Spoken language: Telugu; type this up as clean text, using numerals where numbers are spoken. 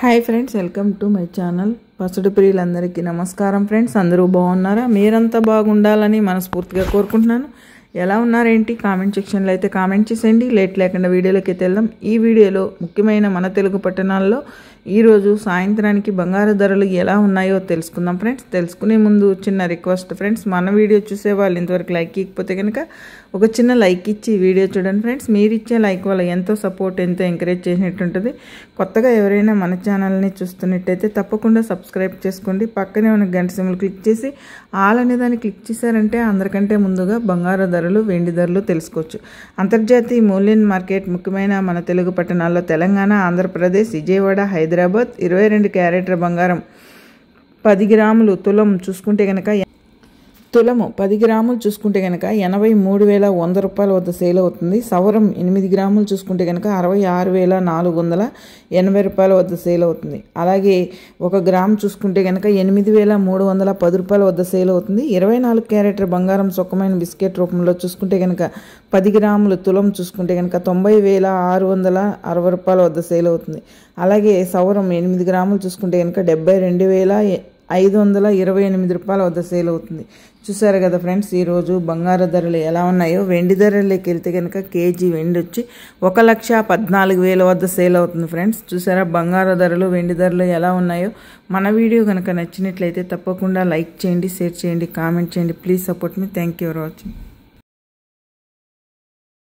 Hi friends, welcome to my channel. పసుడు ప్రియులందరికీ నమస్కారం ఫ్రెండ్స్. అందరూ బాగున్నారా? మీరంతా బాగుండాలని మనస్ఫూర్తిగా కోరుకుంటున్నాను. ఎలా ఉన్నారేంటి? కామెంట్ సెక్షన్లో అయితే కామెంట్ చేసేయండి. లేట్ లేకుండా వీడియోలోకి అయితే వెళ్దాం. ఈ వీడియోలో ముఖ్యమైన మన తెలుగు పట్టణాల్లో ఈరోజు సాయంత్రానికి బంగారు ధరలు ఎలా ఉన్నాయో తెలుసుకుందాం ఫ్రెండ్స్. తెలుసుకునే ముందు చిన్న రిక్వెస్ట్ ఫ్రెండ్స్, మన వీడియో చూసే వాళ్ళు ఇంతవరకు లైక్ ఇవ్వకపోతే కనుక ఒక చిన్న లైక్ ఇచ్చి వీడియో చూడండి ఫ్రెండ్స్. మీరు ఇచ్చే లైక్ వల్ల ఎంతో సపోర్ట్, ఎంతో ఎంకరేజ్ చేసినట్టుంటుంది. కొత్తగా ఎవరైనా మన ఛానల్ని చూస్తున్నట్టయితే తప్పకుండా సబ్స్క్రైబ్ చేసుకోండి. పక్కనే ఉన్న గంట సింబల్ క్లిక్ చేసి ఆల్ అనే దాన్ని క్లిక్ చేశారంటే అందరికంటే ముందుగా బంగారు ధరలు, వెండి ధరలు తెలుసుకోవచ్చు. అంతర్జాతీయ మూల్యం మార్కెట్ ముఖ్యమైన మన తెలుగు పట్టణాల్లో తెలంగాణ, ఆంధ్రప్రదేశ్, విజయవాడ, హైదరాబాద్ 22 క్యారెట్ల బంగారం 10 గ్రాములు తులం చూసుకుంటే కనుక తులము 10 గ్రాములు చూసుకుంటే కనుక 83,100 రూపాయల వద్ద సేల్ అవుతుంది. సవరం 8 గ్రాములు చూసుకుంటే కనుక 66,480 రూపాయల వద్ద సేల్ అవుతుంది. అలాగే 1 గ్రామ్ చూసుకుంటే కనుక 8,310 రూపాయల వద్ద సేల్ అవుతుంది. 24 క్యారెట్ల బంగారం సొక్కమైన బిస్కెట్ రూపంలో చూసుకుంటే కనుక 10 గ్రాములు తులం చూసుకుంటే కనుక 90,660 రూపాయల వద్ద సేల్ అవుతుంది. అలాగే సవరం 8 గ్రాములు చూసుకుంటే కనుక 72,528 రూపాయల వద్ద సేల్ అవుతుంది. చూసారు కదా ఫ్రెండ్స్, ఈరోజు బంగారు ధరలు ఎలా ఉన్నాయో. వెండి ధరలోకి వెళ్తే కనుక కేజీ వెండి వచ్చి 1,14,000 వద్ద సేల్ అవుతుంది ఫ్రెండ్స్. చూసారా బంగారు ధరలు, వెండి ధరలు ఎలా ఉన్నాయో. మన వీడియో కనుక నచ్చినట్లయితే తప్పకుండా లైక్ చేయండి, షేర్ చేయండి, కామెంట్ చేయండి. Please support me. Thank you for watching.